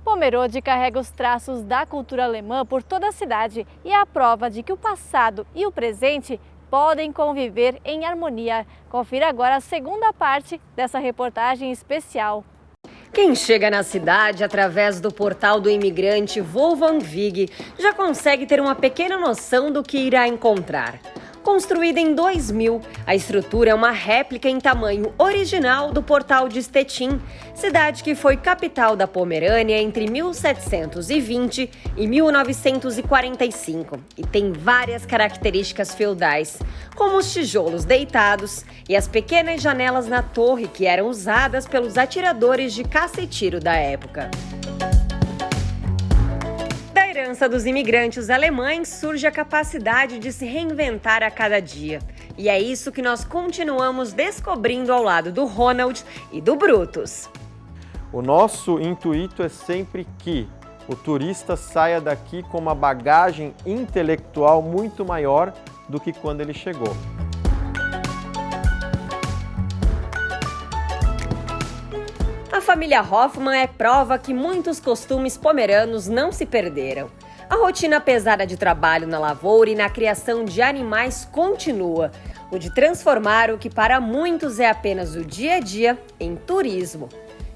Pomerode carrega os traços da cultura alemã por toda a cidade e é a prova de que o passado e o presente podem conviver em harmonia. Confira agora a segunda parte dessa reportagem especial. Quem chega na cidade através do portal do imigrante Wolfgang já consegue ter uma pequena noção do que irá encontrar. Construída em 2000, a estrutura é uma réplica em tamanho original do portal de Stettin, cidade que foi capital da Pomerânia entre 1720 e 1945 e tem várias características feudais, como os tijolos deitados e as pequenas janelas na torre que eram usadas pelos atiradores de caça e tiro da época. Da herança dos imigrantes alemães surge a capacidade de se reinventar a cada dia. E é isso que nós continuamos descobrindo ao lado do Ronald e do Brutus. O nosso intuito é sempre que o turista saia daqui com uma bagagem intelectual muito maior do que quando ele chegou. A família Hoffmann é prova que muitos costumes pomeranos não se perderam. A rotina pesada de trabalho na lavoura e na criação de animais continua. O de transformar o que para muitos é apenas o dia a dia em turismo.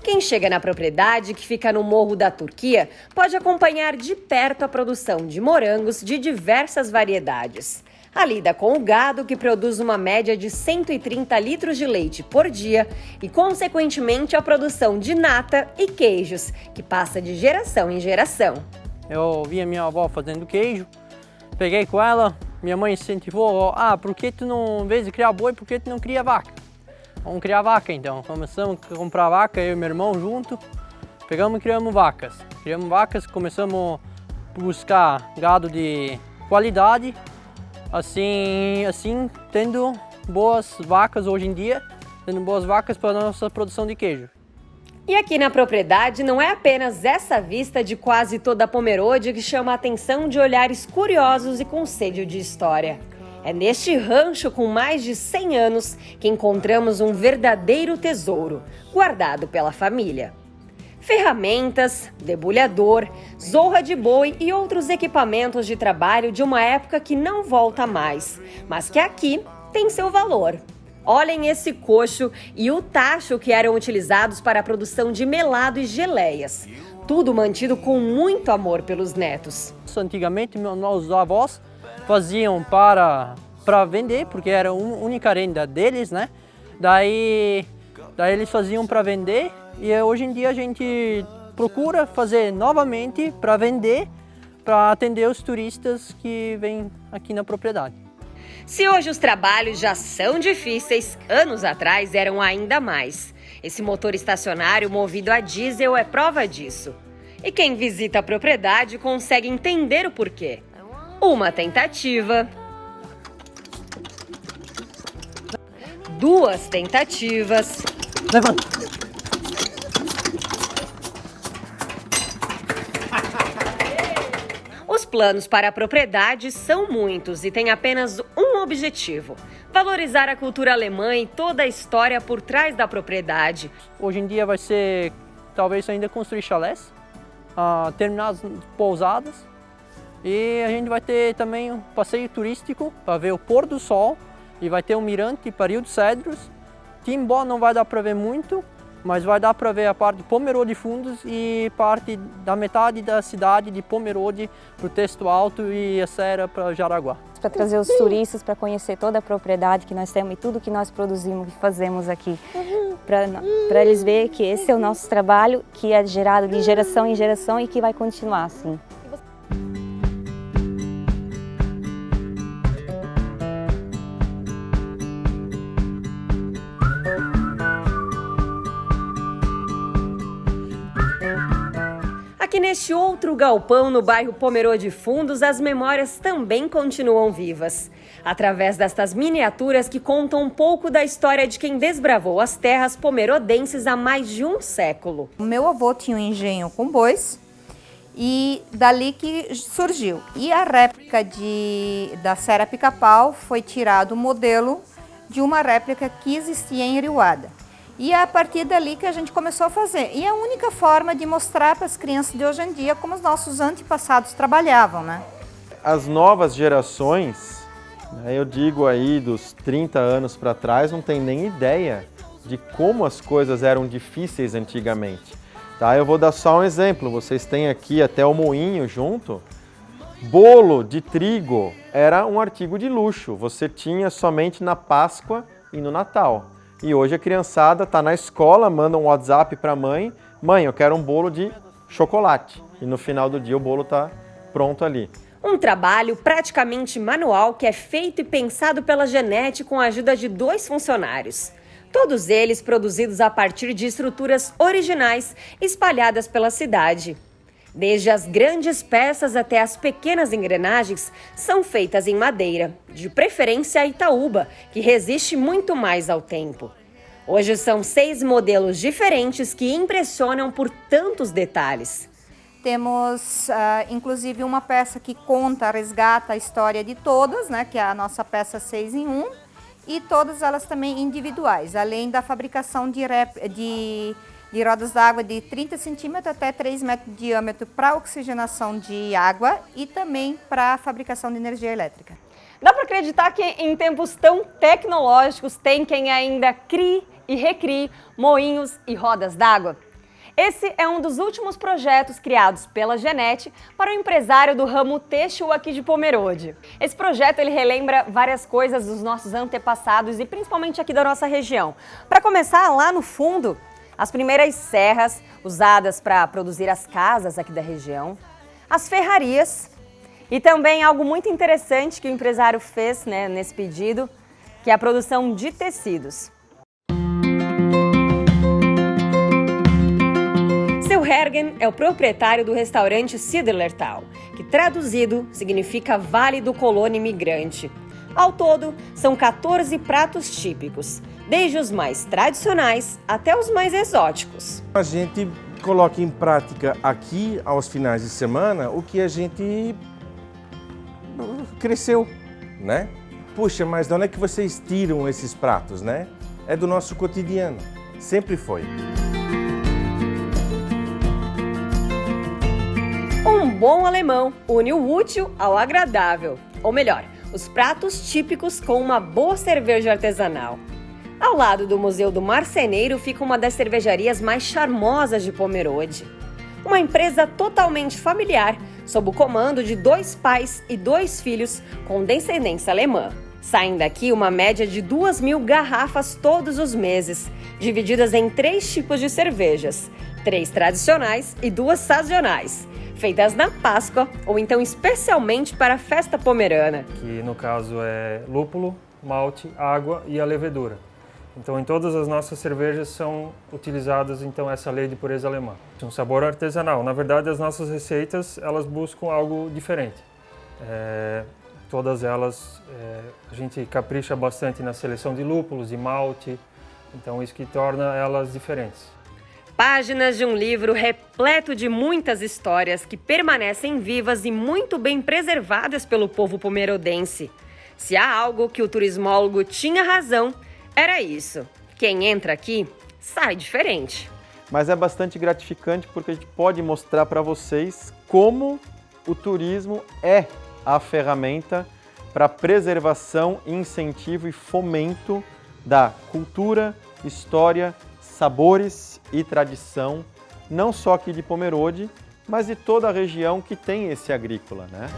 Quem chega na propriedade, que fica no Morro da Turquia, pode acompanhar de perto a produção de morangos de diversas variedades. A lida com o gado, que produz uma média de 130 litros de leite por dia e, consequentemente, a produção de nata e queijos, que passa de geração em geração. Eu vi a minha avó fazendo queijo, peguei com ela, minha mãe incentivou, por que tu não, em vez de criar boi, por que tu não cria vaca? Vamos criar vaca então. Começamos a comprar vaca, eu e meu irmão junto, pegamos e criamos vacas. Criamos vacas, começamos a buscar gado de qualidade, assim tendo boas vacas hoje em dia, tendo boas vacas para a nossa produção de queijo. E aqui na propriedade não é apenas essa vista de quase toda a Pomerode que chama a atenção de olhares curiosos e com sede de história. É neste rancho com mais de 100 anos que encontramos um verdadeiro tesouro, guardado pela família. Ferramentas, debulhador, zorra de boi e outros equipamentos de trabalho de uma época que não volta mais, mas que aqui tem seu valor. Olhem esse coxo e o tacho que eram utilizados para a produção de melado e geleias. Tudo mantido com muito amor pelos netos. Antigamente, meus avós faziam para vender, porque era a única renda deles, né? Daí eles faziam para vender e hoje em dia a gente procura fazer novamente para vender, para atender os turistas que vêm aqui na propriedade. Se hoje os trabalhos já são difíceis, anos atrás eram ainda mais. Esse motor estacionário movido a diesel é prova disso. E quem visita a propriedade consegue entender o porquê. Uma tentativa, 2 tentativas, Levanta! Os planos para a propriedade são muitos e têm apenas um objetivo: valorizar a cultura alemã e toda a história por trás da propriedade. Hoje em dia vai ser, talvez ainda construir chalés, terminar as pousadas e a gente vai ter também um passeio turístico para ver o pôr do sol e vai ter um mirante para Rio dos Cedros. Timbó não vai dar para ver muito, mas vai dar para ver a parte de Pomerode Fundos e parte da metade da cidade de Pomerode para o Testo Alto e a Serra para Jaraguá. Para trazer os turistas para conhecer toda a propriedade que nós temos e tudo que nós produzimos e fazemos aqui. Para eles verem que esse é o nosso trabalho, que é gerado de geração em geração e que vai continuar assim. Aqui neste outro galpão no bairro Pomerode Fundos, as memórias também continuam vivas. Através destas miniaturas que contam um pouco da história de quem desbravou as terras pomerodenses há mais de um século. O meu avô tinha um engenho com bois e dali que surgiu. E a réplica da Serra Pica-Pau foi tirado o modelo de uma réplica que existia em Riuada. E é a partir dali que a gente começou a fazer. E é a única forma de mostrar para as crianças de hoje em dia como os nossos antepassados trabalhavam, né? As novas gerações, eu digo aí dos 30 anos para trás, não tem nem ideia de como as coisas eram difíceis antigamente. Tá? Eu vou dar só um exemplo, vocês têm aqui até o moinho junto. Bolo de trigo era um artigo de luxo, você tinha somente na Páscoa e no Natal. E hoje a criançada está na escola, manda um WhatsApp para a mãe, mãe, eu quero um bolo de chocolate. E no final do dia o bolo está pronto ali. Um trabalho praticamente manual que é feito e pensado pela Genete com a ajuda de 2 funcionários. Todos eles produzidos a partir de estruturas originais espalhadas pela cidade. Desde as grandes peças até as pequenas engrenagens são feitas em madeira, de preferência Itaúba, que resiste muito mais ao tempo. Hoje são 6 modelos diferentes que impressionam por tantos detalhes. Temos, inclusive, uma peça que resgata a história de todas, né, que é a nossa peça 6 em 1, e todas elas também individuais, além da fabricação de rodas d'água de 30 centímetros até 3 metros de diâmetro para oxigenação de água e também para a fabricação de energia elétrica. Dá para acreditar que em tempos tão tecnológicos tem quem ainda crie e recrie moinhos e rodas d'água? Esse é um dos últimos projetos criados pela Genete para o empresário do ramo têxtil aqui de Pomerode. Esse projeto ele relembra várias coisas dos nossos antepassados e principalmente aqui da nossa região. Para começar, lá no fundo, as primeiras serras usadas para produzir as casas aqui da região, as ferrarias e também algo muito interessante que o empresário fez, né, nesse pedido, que é a produção de tecidos. Seu Hergen é o proprietário do restaurante Siderlertal, que traduzido significa Vale do Colono Imigrante. Ao todo, são 14 pratos típicos, desde os mais tradicionais até os mais exóticos. A gente coloca em prática aqui, aos finais de semana, o que a gente cresceu, né? Puxa, mas de onde é que vocês tiram esses pratos, né? É do nosso cotidiano, sempre foi. Um bom alemão une o útil ao agradável, ou melhor, os pratos típicos com uma boa cerveja artesanal. Ao lado do Museu do Marceneiro fica uma das cervejarias mais charmosas de Pomerode. Uma empresa totalmente familiar, sob o comando de 2 pais e 2 filhos com descendência alemã. Saem daqui uma média de 2.000 garrafas todos os meses, divididas em 3 tipos de cervejas, 3 tradicionais e 2 sazonais, feitas na Páscoa ou então especialmente para a festa pomerana. Que no caso é lúpulo, malte, água e a levedura. Então em todas as nossas cervejas são utilizadas então essa lei de pureza alemã. Um sabor artesanal. Na verdade as nossas receitas elas buscam algo diferente. Todas elas a gente capricha bastante na seleção de lúpulos e malte. Então isso que torna elas diferentes. Páginas de um livro repleto de muitas histórias que permanecem vivas e muito bem preservadas pelo povo pomerodense. Se há algo que o turismólogo tinha razão, era isso. Quem entra aqui sai diferente. Mas é bastante gratificante porque a gente pode mostrar para vocês como o turismo é a ferramenta para preservação, incentivo e fomento da cultura, história, sabores e tradição, não só aqui de Pomerode, mas de toda a região que tem esse agrícola, né?